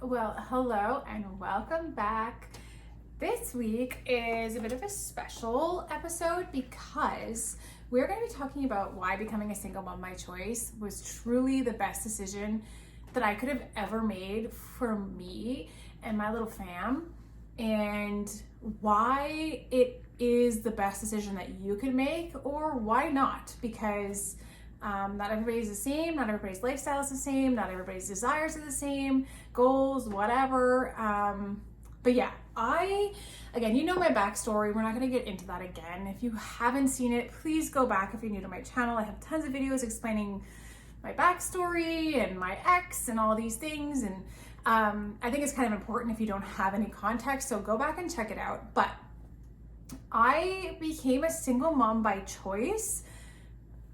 Well, hello and welcome back. This week is a bit of a special episode because we're going to be talking about why becoming a single mom by choice was truly the best decision that I could have ever made for me and my little fam, and why it is the best decision that you could make, or why not, because not everybody's the same, not everybody's lifestyle is the same, not everybody's desires are the same, goals, whatever. But yeah, again, you know my backstory. We're not going to get into that again. If you haven't seen it, please go back if you're new to my channel. I have tons of videos explaining my backstory and my ex and all these things. And I think it's kind of important if you don't have any context, so go back and check it out. But I became a single mom by choice,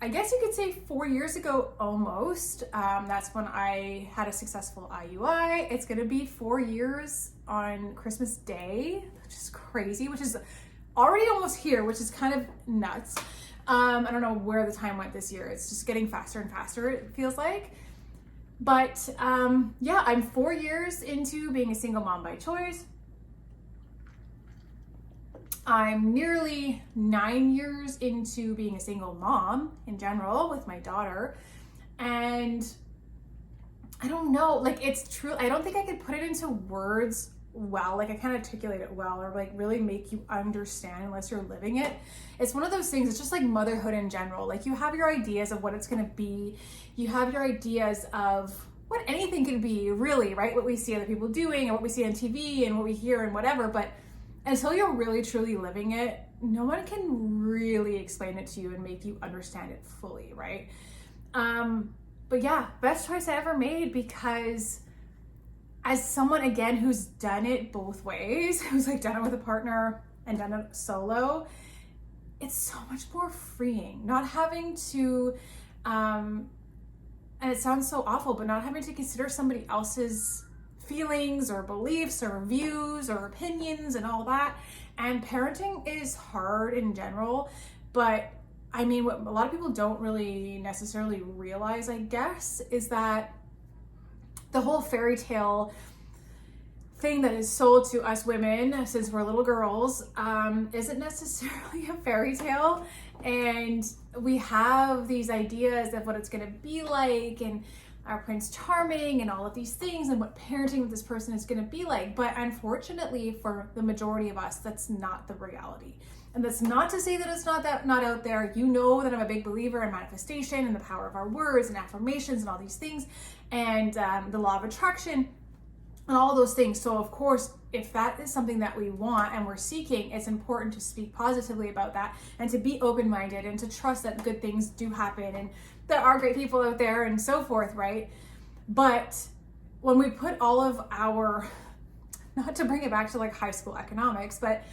I guess you could say 4 years ago almost. That's when I had a successful IUI. It's gonna be 4 years on Christmas Day, which is crazy, which is already almost here, which is kind of nuts. I don't know where the time went this year. It's just getting faster and faster, it feels like. But yeah, I'm 4 years into being a single mom by choice. I'm nearly 9 years into being a single mom in general with my daughter. And I don't know, like, it's true. I don't think I could put it into words well, like I can't articulate it well or like really make you understand unless you're living it. It's one of those things, it's just like motherhood in general. Like, you have your ideas of what it's gonna be. You have your ideas of what anything can be, really, right? What we see other people doing and what we see on TV and what we hear and whatever. But until you're really truly living it, no one can really explain it to you and make you understand it fully, right? But yeah, best choice I ever made, because as someone, again, who's done it both ways, who's like done it with a partner and done it solo, it's so much more freeing. Not having to, and it sounds so awful, but not having to consider somebody else's feelings or beliefs or views or opinions and all that. And parenting is hard in general, but I mean, what a lot of people don't really necessarily realize, I guess, is that the whole fairy tale thing that is sold to us women since we're little girls isn't necessarily a fairy tale. And we have these ideas of what it's going to be like, and our Prince Charming and all of these things, and what parenting with this person is going to be like. But unfortunately, for the majority of us, that's not the reality. And that's not to say that it's not out there. You know that I'm a big believer in manifestation and the power of our words and affirmations and all these things, and the law of attraction and all those things. So of course, if that is something that we want and we're seeking, it's important to speak positively about that and to be open-minded and to trust that good things do happen and there are great people out there and so forth, right? But when we put all of our, not to bring it back to like high school economics, but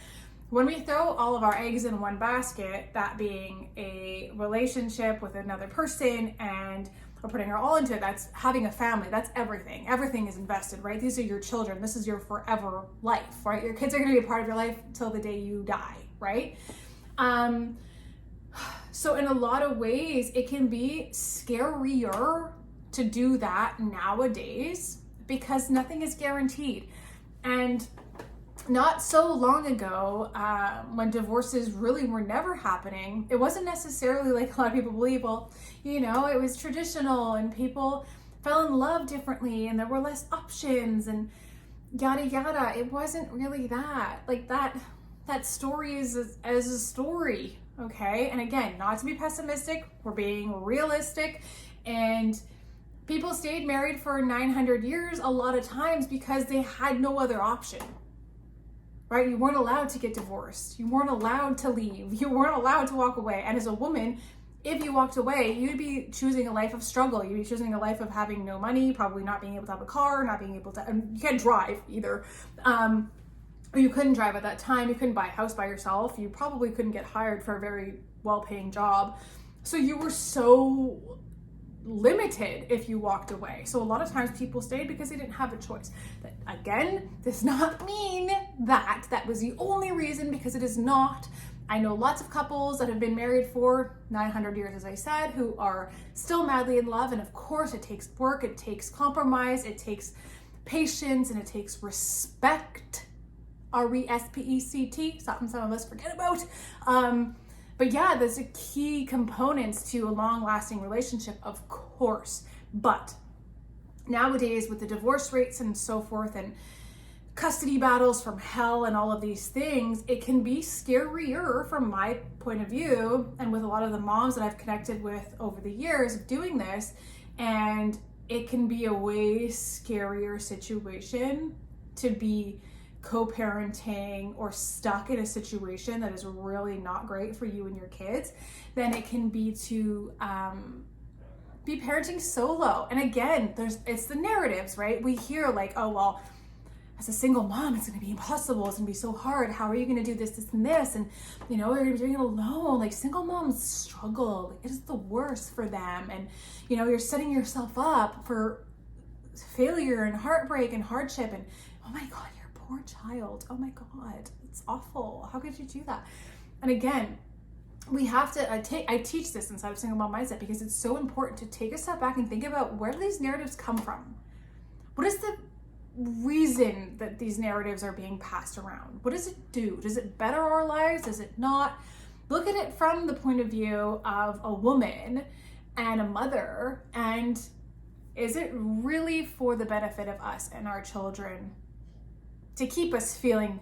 when we throw all of our eggs in one basket, that being a relationship with another person, and we're putting our all into it, that's having a family, that's everything. Everything is invested, right? These are your children. This is your forever life, right? Your kids are gonna be a part of your life till the day you die, right? So in a lot of ways, it can be scarier to do that nowadays because nothing is guaranteed. And not so long ago, when divorces really were never happening, it wasn't necessarily like a lot of people believe, well, you know, it was traditional and people fell in love differently and there were less options and yada yada. It wasn't really that. Like that story is a story, okay? And again, not to be pessimistic, we're being realistic. And people stayed married for 900 years a lot of times because they had no other option. Right? You weren't allowed to get divorced. You weren't allowed to leave. You weren't allowed to walk away. And as a woman, if you walked away, you'd be choosing a life of struggle. You'd be choosing a life of having no money, probably not being able to have a car, not being able to, and you can't drive either. Or you couldn't drive at that time. You couldn't buy a house by yourself. You probably couldn't get hired for a very well-paying job. So you were so limited if you walked away. So a lot of times people stayed because they didn't have a choice. That, again, does not mean that was the only reason, because it is not. I know lots of couples that have been married for 900 years, as I said, who are still madly in love. And of course, it takes work, it takes compromise, it takes patience, and it takes respect. RESPECT, something some of us forget about. But yeah, there's a key components to a long-lasting relationship, of course. But nowadays, with the divorce rates and so forth, and custody battles from hell and all of these things, it can be scarier from my point of view, and with a lot of the moms that I've connected with over the years of doing this, and it can be a way scarier situation to be co-parenting or stuck in a situation that is really not great for you and your kids than it can be to be parenting solo. And again, it's the narratives, right? We hear like, oh, well, as a single mom, it's going to be impossible. It's going to be so hard. How are you going to do this, this, and this? And, you know, you're doing it alone. Like, single moms struggle. Like, it is the worst for them. And, you know, you're setting yourself up for failure and heartbreak and hardship. And, oh my God, you're a poor child. Oh my God, it's awful. How could you do that? And again, we have to, I teach this inside of Single Mom Mindset because it's so important to take a step back and think about where do these narratives come from? What is the reason that these narratives are being passed around? What does it do? Does it better our lives? Does it not? Look at it from the point of view of a woman and a mother, and is it really for the benefit of us and our children to keep us feeling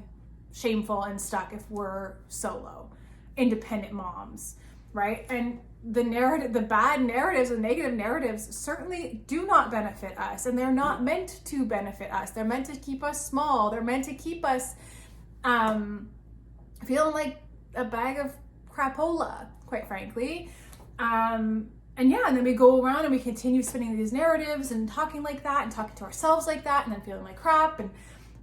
shameful and stuck if we're solo, independent moms, right? And the narrative, the bad narratives, the negative narratives certainly do not benefit us, and they're not meant to benefit us. They're meant to keep us small. They're meant to keep us feeling like a bag of crapola, quite frankly. And then we go around and we continue spinning these narratives and talking like that and talking to ourselves like that and then feeling like crap and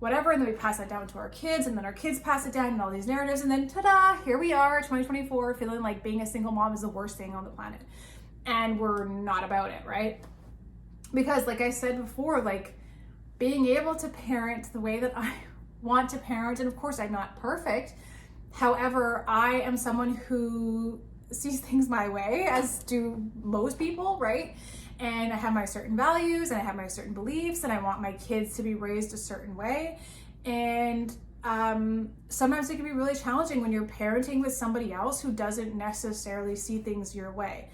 whatever, and then we pass that down to our kids, and then our kids pass it down and all these narratives, and then ta-da, here we are, 2024, feeling like being a single mom is the worst thing on the planet. And we're not about it, right? Because like I said before, like being able to parent the way that I want to parent, and of course I'm not perfect, however, I am someone who sees things my way, as do most people, right? And I have my certain values and I have my certain beliefs, and I want my kids to be raised a certain way. And sometimes it can be really challenging when you're parenting with somebody else who doesn't necessarily see things your way.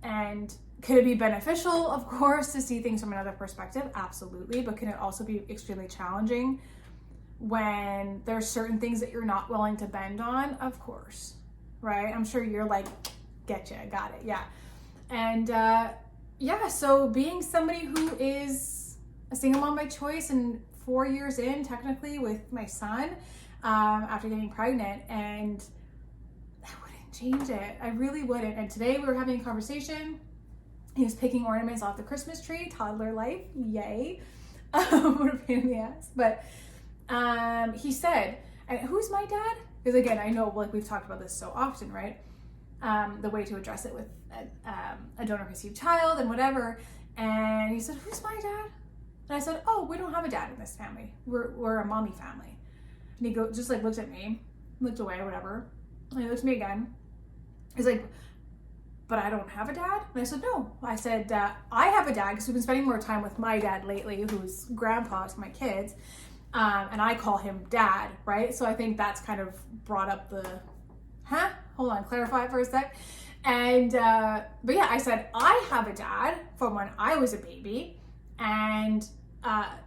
And could it be beneficial? Of course, to see things from another perspective, absolutely. But can it also be extremely challenging when there's certain things that you're not willing to bend on? Of course, right? I'm sure you're like, getcha, got it, yeah. And so being somebody who is a single mom by choice and 4 years in technically with my son after getting pregnant, and I wouldn't change it. I really wouldn't. And today we were having a conversation. He was picking ornaments off the Christmas tree, toddler life, yay. What a pain in the ass. But he said, and who's my dad? Because again, I know like we've talked about this so often, right? The way to address it with a donor-conceived child and whatever. And he said, who's my dad? And I said, oh, we don't have a dad in this family. We're a mommy family. And he just like looked at me, looked away, whatever. And he looked at me again. He's like, but I don't have a dad? And I said, no. I said, I have a dad because we've been spending more time with my dad lately, who's grandpa to my kids. And I call him dad, right? So I think that's kind of brought up the, hold on, clarify it for a sec. And, but yeah, I said, I have a dad from when I was a baby, and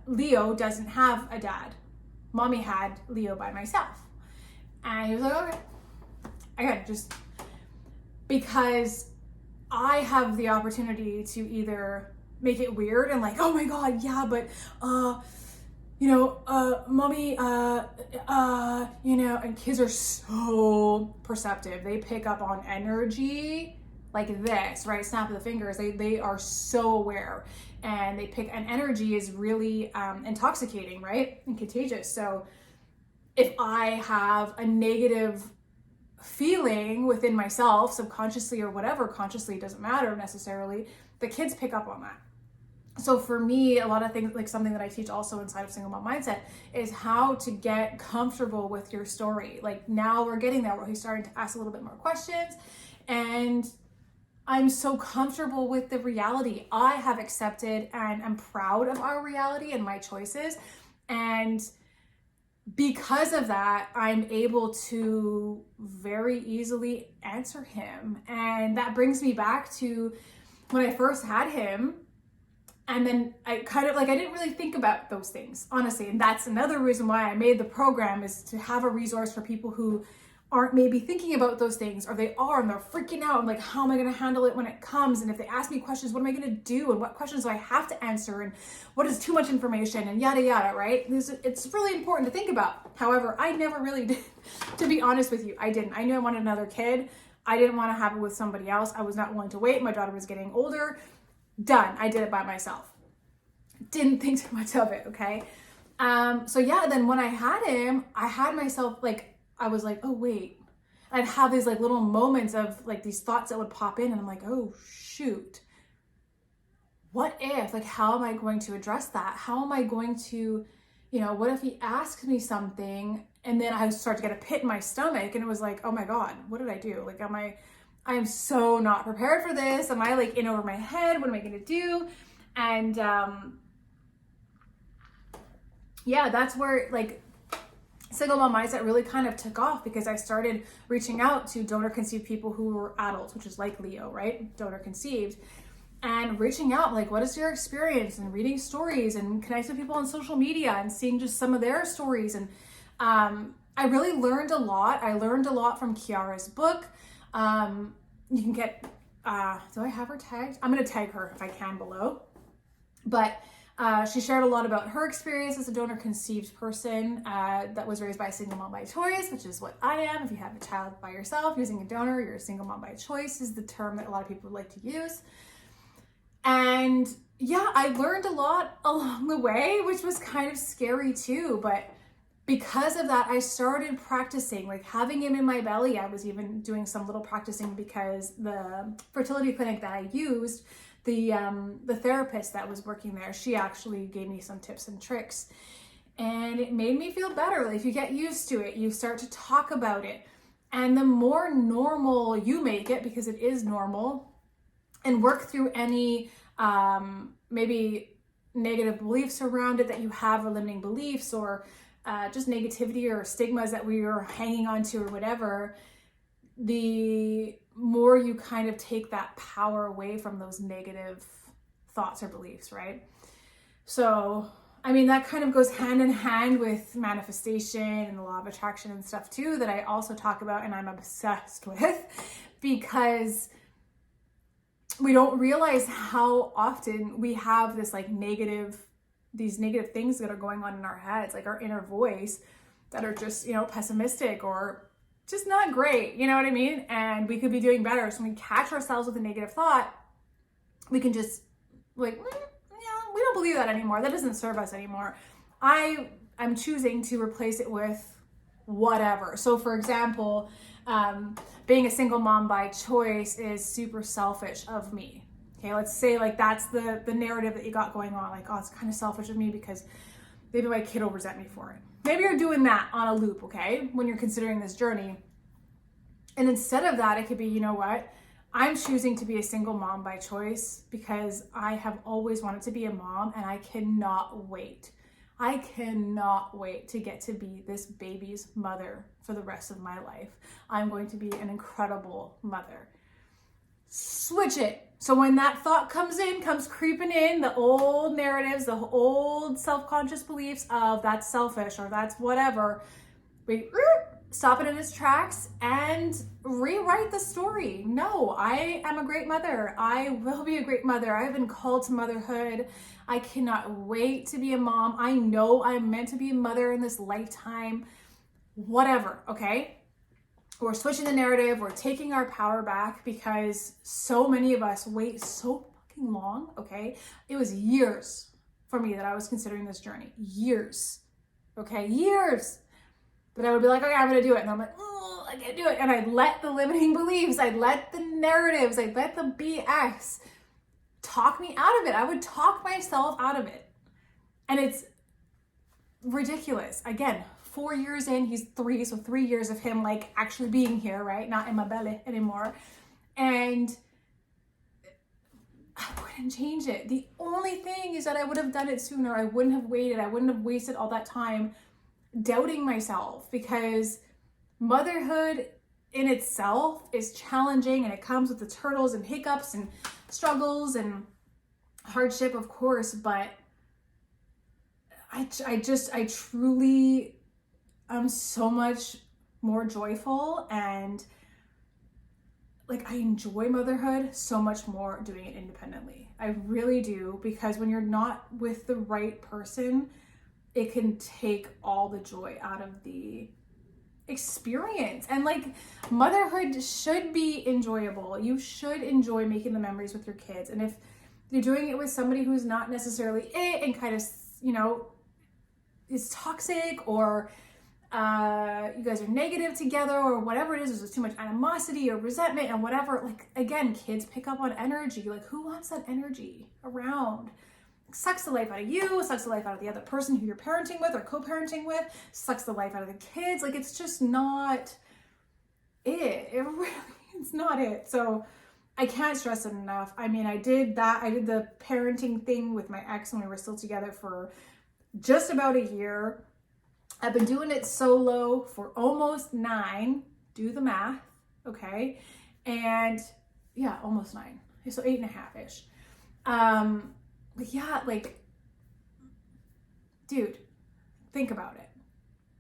Leo doesn't have a dad. Mommy had Leo by myself. And he was like, okay. Again, just because I have the opportunity to either make it weird and like, oh my God, yeah, but, mommy, and kids are so perceptive. They pick up on energy like this, right? Snap of the fingers. They are so aware, and and energy is really intoxicating, right? And contagious. So if I have a negative feeling within myself, subconsciously or whatever, consciously, doesn't matter necessarily, the kids pick up on that. So for me, a lot of things, like something that I teach also inside of Single Mom Mindset, is how to get comfortable with your story. Like now we're getting there where he's starting to ask a little bit more questions, and I'm so comfortable with the reality. I have accepted and am proud of our reality and my choices. And because of that, I'm able to very easily answer him. And that brings me back to when I first had him. And then I didn't really think about those things, honestly. And that's another reason why I made the program, is to have a resource for people who aren't maybe thinking about those things, or they are and they're freaking out. I'm like, how am I going to handle it when it comes? And if they ask me questions, what am I going to do? And what questions do I have to answer? And what is too much information? And yada, yada, right? It's really important to think about. However, I never really did, to be honest with you. I didn't. I knew I wanted another kid. I didn't want to have it with somebody else. I was not willing to wait. My daughter was getting older. Done. I did it by myself. Didn't think too much of it, okay? So yeah, then when I had him, I had myself I was like, oh wait. I'd have these little moments of these thoughts that would pop in, and I'm like, oh shoot. What if, how am I going to address that? How am I going to, what if he asks me something, and then I start to get a pit in my stomach, and it was like, oh my God, what did I do? I am so not prepared for this. Am I in over my head? What am I going to do? And yeah, that's where single mom mindset really kind of took off, because I started reaching out to donor conceived people who were adults, which is like Leo, right? Donor conceived, and reaching out, what is your experience, and reading stories and connecting with people on social media and seeing just some of their stories. And I really learned a lot. I learned a lot from Kiara's book. You can get, do I have her tagged? I'm going to tag her if I can below. But she shared a lot about her experience as a donor conceived person that was raised by a single mom by choice, which is what I am. If you have a child by yourself using a donor, you're a single mom by choice is the term that a lot of people would like to use. And yeah, I learned a lot along the way, which was kind of scary too. But because of that, I started practicing, having him in my belly. I was even doing some little practicing, because the fertility clinic that I used, the therapist that was working there, she actually gave me some tips and tricks, and it made me feel better. If you get used to it, you start to talk about it, and the more normal you make it, because it is normal, and work through any maybe negative beliefs around it that you have, or limiting beliefs, or just negativity or stigmas that we are hanging on to, or whatever, the more you kind of take that power away from those negative thoughts or beliefs, right? So, that kind of goes hand in hand with manifestation and the law of attraction and stuff too, that I also talk about and I'm obsessed with, because we don't realize how often we have this these negative things that are going on in our heads, our inner voice, that are just, pessimistic or just not great, you know what I mean? And we could be doing better. So when we catch ourselves with a negative thought, we can just yeah, we don't believe that anymore. That doesn't serve us anymore. I'm choosing to replace it with whatever. So for example, being a single mom by choice is super selfish of me. Okay, let's say that's the narrative that you got going on. Oh, it's kind of selfish of me because maybe my kid will resent me for it. Maybe you're doing that on a loop, okay, when you're considering this journey. And instead of that, it could be, you know what? I'm choosing to be a single mom by choice because I have always wanted to be a mom, and I cannot wait. I cannot wait to get to be this baby's mother for the rest of my life. I'm going to be an incredible mother. Switch it. So when that thought comes creeping in, the old narratives, the old self-conscious beliefs of that's selfish or that's whatever, we stop it in its tracks and rewrite the story. No, I am a great mother. I will be a great mother. I've been called to motherhood. I cannot wait to be a mom. I know I'm meant to be a mother in this lifetime. Whatever, okay? We're switching the narrative. We're taking our power back because so many of us wait so fucking long, okay? It was years for me that I was considering this journey. Years, okay? Years. But I would be like, okay, I'm going to do it. And I'm like, oh, I can't do it. And I'd let the limiting beliefs, I'd let the narratives, I'd let the BS talk me out of it. I would talk myself out of it. And it's ridiculous. Again, 4 years in, he's 3, so 3 years of him like actually being here, right? Not in my belly anymore. And wouldn't change it. The only thing is that I would have done it sooner. I wouldn't have waited. I wouldn't have wasted all that time doubting myself, because motherhood in itself is challenging, and it comes with its hurdles and hiccups and struggles and hardship, of course, but I truly am so much more joyful, and like I enjoy motherhood so much more doing it independently. I really do, because when you're not with the right person, it can take all the joy out of the experience. And like, motherhood should be enjoyable. You should enjoy making the memories with your kids. And if you're doing it with somebody who's not necessarily it, and kind of, you know, is toxic, or you guys are negative together, or whatever it is, there's too much animosity or resentment and whatever, like, again, kids pick up on energy. Like, who wants that energy around? It sucks the life out of you, sucks the life out of the other person who you're parenting with or co-parenting with, sucks the life out of the kids. Like, it's just not it. It's not it. So I can't stress it enough. I mean, I did the parenting thing with my ex when we were still together for just about a year. I've been doing it solo for almost 9. Do the math, okay? And yeah, almost 9. So 8.5-ish. But yeah, like, dude, think about it.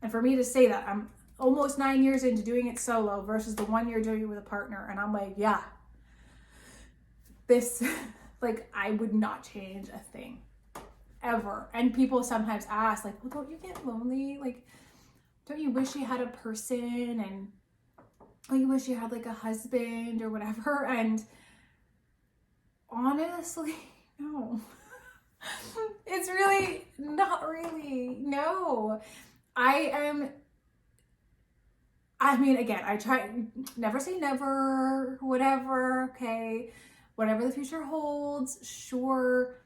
And for me to say that I'm almost 9 years into doing it solo versus the 1 year doing it with a partner, and I'm like, yeah, this, like, I would not change a thing. Ever. And people sometimes ask, like, well, don't you get lonely? Like, don't you wish you had a person? And oh, you wish you had like a husband or whatever? And honestly, no. It's really not really. No. I mean, again, I try, never say never, whatever, okay? Whatever the future holds, sure.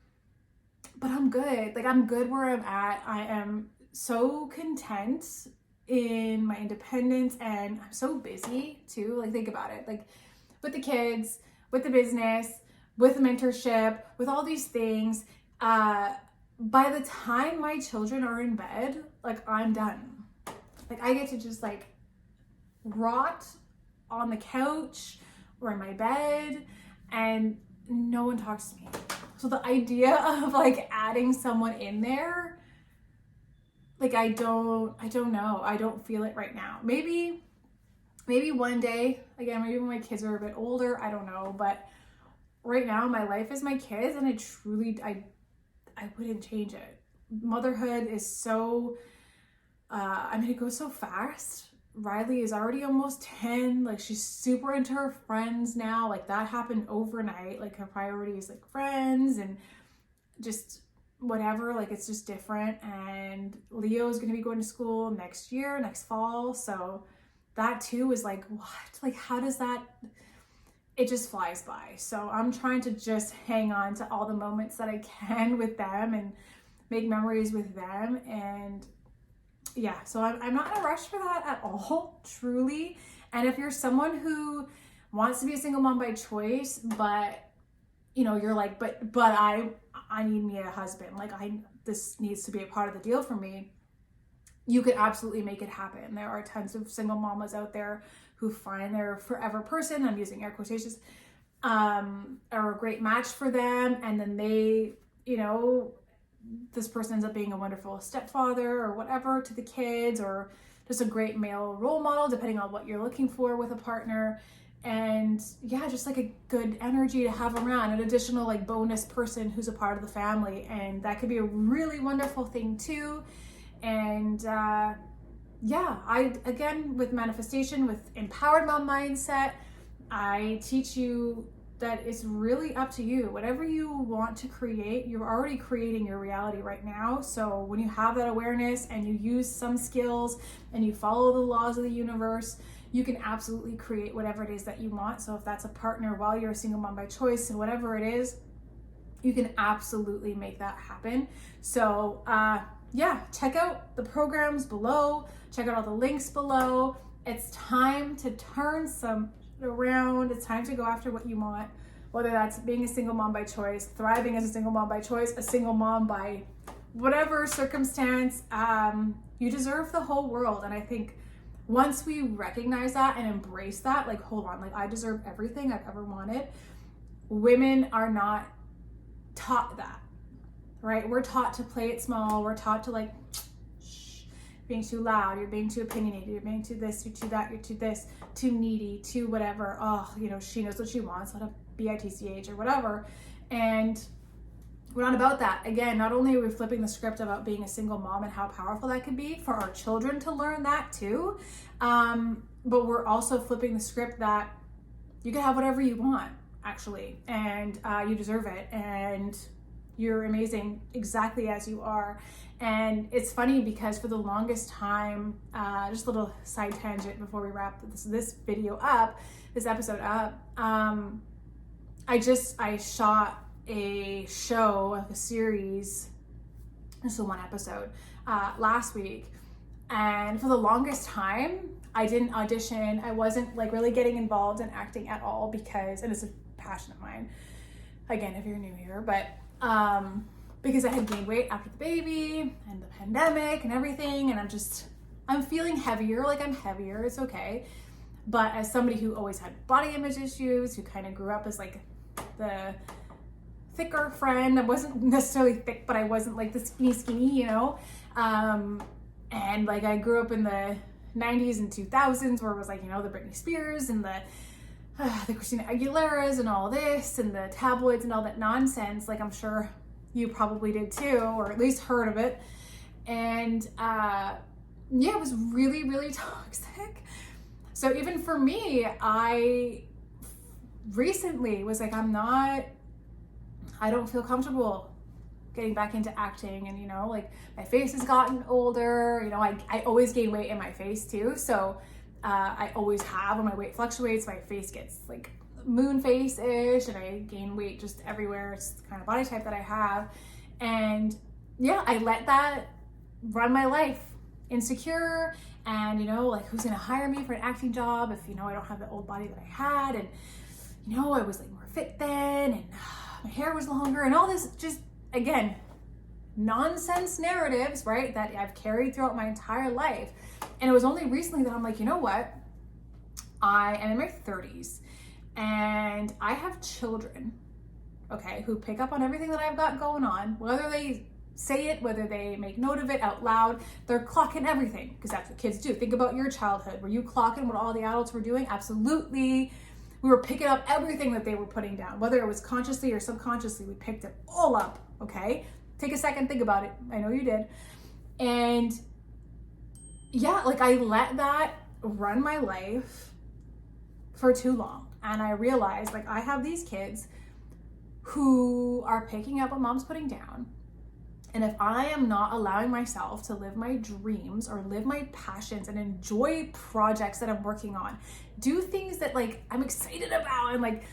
But I'm good. Like, I'm good where I'm at. I am so content in my independence, and I'm so busy too. Like, think about it. Like, with the kids, with the business, with the mentorship, with all these things. By the time my children are in bed, like, I'm done. Like, I get to just like rot on the couch or in my bed, and no one talks to me. So the idea of like adding someone in there, like, I don't know. I don't feel it right now. Maybe one day, again, maybe when my kids are a bit older, I don't know. But right now, my life is my kids, and I wouldn't change it. Motherhood is so, I mean, it goes so fast. Riley is already almost 10. Like, she's super into her friends now. Like, that happened overnight. Like, her priority is like friends and just whatever. Like, it's just different. And Leo is going to be going to school next fall. So that too is like, what? Like, how does that, it just flies by. So I'm trying to just hang on to all the moments that I can with them and make memories with them. And yeah, so I'm not in a rush for that at all, truly. And if you're someone who wants to be a single mom by choice, but you know, you're like, but I need me a husband. Like, this needs to be a part of the deal for me. You could absolutely make it happen. There are tons of single mamas out there who find their forever person, I'm using air quotations, are a great match for them. And then they, you know, this person ends up being a wonderful stepfather or whatever to the kids, or just a great male role model, depending on what you're looking for with a partner. And yeah, just like a good energy to have around, an additional like bonus person who's a part of the family. And that could be a really wonderful thing too. And yeah, again, with manifestation, with empowered mom mindset, I teach you that it's really up to you. Whatever you want to create, you're already creating your reality right now. So when you have that awareness and you use some skills and you follow the laws of the universe, you can absolutely create whatever it is that you want. So if that's a partner while you're a single mom by choice and whatever it is, you can absolutely make that happen. So yeah, check out the programs below, check out all the links below. It's time to turn some around. It's time to go after what you want. whether that's being a single mom by choice, thriving as a single mom by choice, a single mom by whatever circumstance, you deserve the whole world. And I think once we recognize that and embrace that, like, hold on, like, I deserve everything I've ever wanted. Women are not taught that, right? We're taught to play it small. We're taught to, like, shh, being too loud, you're being too opinionated, you're being too this, you're too that, you're too this, too needy, too whatever. Oh, you know, she knows what she wants, let a bitch or whatever. And we're not about that. Again, not only are we flipping the script about being a single mom and how powerful that can be for our children to learn that too, but we're also flipping the script that you can have whatever you want, actually, and you deserve it, and you're amazing exactly as you are. And it's funny because for the longest time, just a little side tangent before we wrap this episode up, I shot a show, a series, just one episode, last week. And for the longest time, I didn't audition. I wasn't like really getting involved in acting at all because, and it's a passion of mine, again, if you're new here, but because I had gained weight after the baby and the pandemic and everything. And I'm feeling heavier, like I'm heavier, it's okay. But as somebody who always had body image issues, who kind of grew up as like the thicker friend, I wasn't necessarily thick, but I wasn't like the skinny, you know? And like I grew up in the 90s and 2000s where it was like, you know, the Britney Spears and the Christina Aguileras and all this and the tabloids and all that nonsense. Like I'm sure you probably did too, or at least heard of it. And yeah, it was really, really toxic. So even for me, I recently was like, I don't feel comfortable getting back into acting. And, you know, like my face has gotten older, you know, I always gain weight in my face too. So I always have, when my weight fluctuates, my face gets like moon face-ish, and I gain weight just everywhere. It's the kind of body type that I have. And yeah, I let that run my life. Insecure, and, you know, like, who's gonna hire me for an acting job if, you know, I don't have the old body that I had. And, you know, I was like more fit then, and my hair was longer, and all this just, again, nonsense narratives, right, that I've carried throughout my entire life. And it was only recently that I'm like, you know what? I am in my 30s and I have children, okay, who pick up on everything that I've got going on, whether they say it, whether they make note of it out loud, they're clocking everything, because that's what kids do. Think about your childhood. Were you clocking what all the adults were doing? Absolutely. We were picking up everything that they were putting down, whether it was consciously or subconsciously. We picked it all up, okay? Take a second, think about it. I know you did. And yeah, like I let that run my life for too long. And I realized, like, I have these kids who are picking up what mom's putting down. And if I am not allowing myself to live my dreams or live my passions and enjoy projects that I'm working on, do things that like I'm excited about and like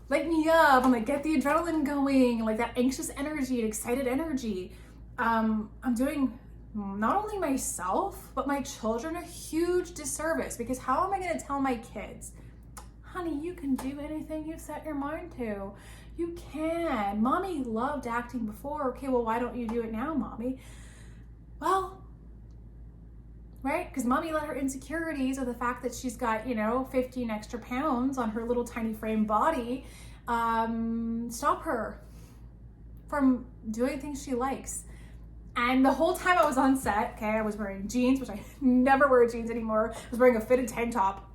light me up and like get the adrenaline going and like that anxious energy and excited energy, I'm doing not only myself, but my children a huge disservice. Because how am I going to tell my kids, honey, you can do anything you set your mind to? You can. Mommy loved acting before. Okay, well, why don't you do it now, mommy? Well, right? Because mommy let her insecurities, or the fact that she's got, you know, 15 extra pounds on her little tiny frame body, stop her from doing things she likes. And the whole time I was on set, okay, I was wearing jeans, which I never wear jeans anymore. I was wearing a fitted tank top.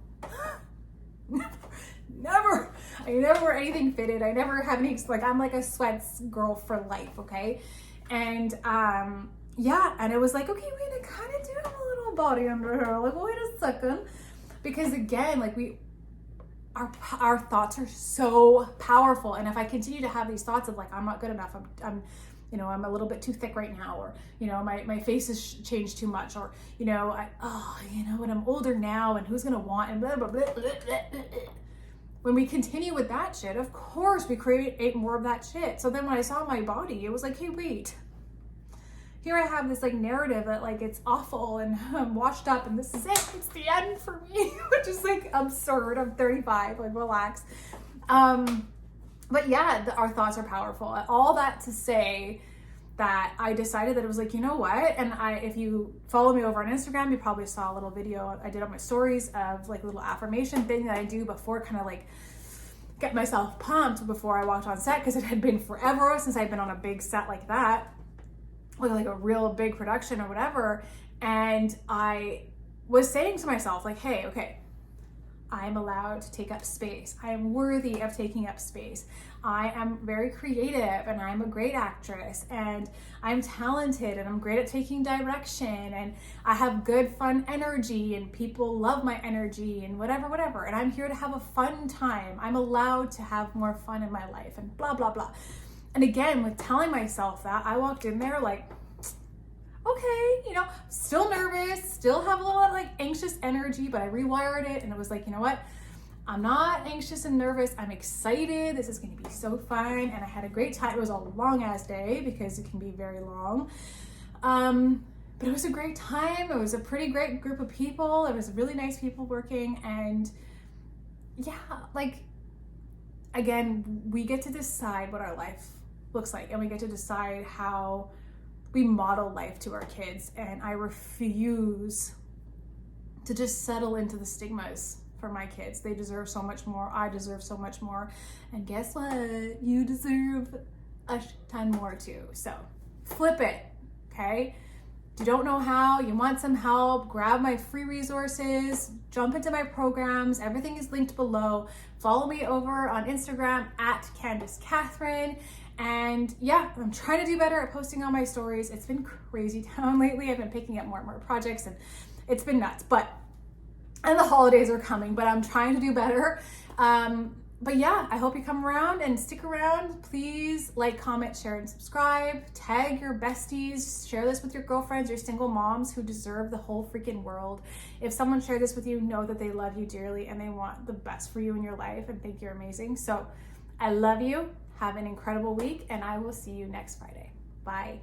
Never. I never wear anything fitted. I never have any, like, I'm like a sweats girl for life, okay? And yeah, and it was like, okay, wait, I kind of do have a little body under here. Like, wait a second. Because again, like our thoughts are so powerful. And if I continue to have these thoughts of like, I'm not good enough, I'm you know, I'm a little bit too thick right now, or, you know, my face has changed too much, or, you know, you know, and I'm older now, and who's gonna want, and blah, blah, blah, blah, blah, blah. When we continue with that shit, of course we create more of that shit. So then when I saw my body, it was like, hey, wait, here I have this like narrative that like it's awful and I'm washed up and this is it, it's the end for me, which is like absurd. I'm 35, like relax. But yeah, our thoughts are powerful. All that to say that I decided that it was like, you know what? And if you follow me over on Instagram, you probably saw a little video I did on my stories of like a little affirmation thing that I do before, kind of like get myself pumped before I walked on set, because it had been forever since I'd been on a big set like that, with like a real big production or whatever. And I was saying to myself like, hey, okay, I'm allowed to take up space. I am worthy of taking up space. I am very creative and I'm a great actress and I'm talented and I'm great at taking direction and I have good fun energy and people love my energy and whatever. And I'm here to have a fun time. I'm allowed to have more fun in my life and blah, blah, blah. And again, with telling myself that, I walked in there like, okay, you know, still nervous, still have a little like anxious energy, but I rewired it and it was like, you know what? I'm not anxious and nervous. I'm excited. This is going to be so fun. And I had a great time. It was a long ass day because it can be very long. But it was a great time. It was a pretty great group of people. It was really nice people working. And yeah, like, again, we get to decide what our life looks like and we get to decide how we model life to our kids. And I refuse to just settle into the stigmas for my kids. They deserve so much more. I deserve so much more. And guess what? You deserve a ton more too. So flip it, okay? If you don't know how, you want some help, grab my free resources, jump into my programs. Everything is linked below. Follow me over on Instagram at Candace Catherine. And yeah, I'm trying to do better at posting on my stories. It's been crazy town lately. I've been picking up more and more projects and it's been nuts. And the holidays are coming, but I'm trying to do better. But yeah, I hope you come around and stick around. Please like, comment, share, and subscribe. Tag your besties. Share this with your girlfriends, your single moms who deserve the whole freaking world. If someone shared this with you, know that they love you dearly and they want the best for you in your life and think you're amazing. So I love you. Have an incredible week and I will see you next Friday. Bye.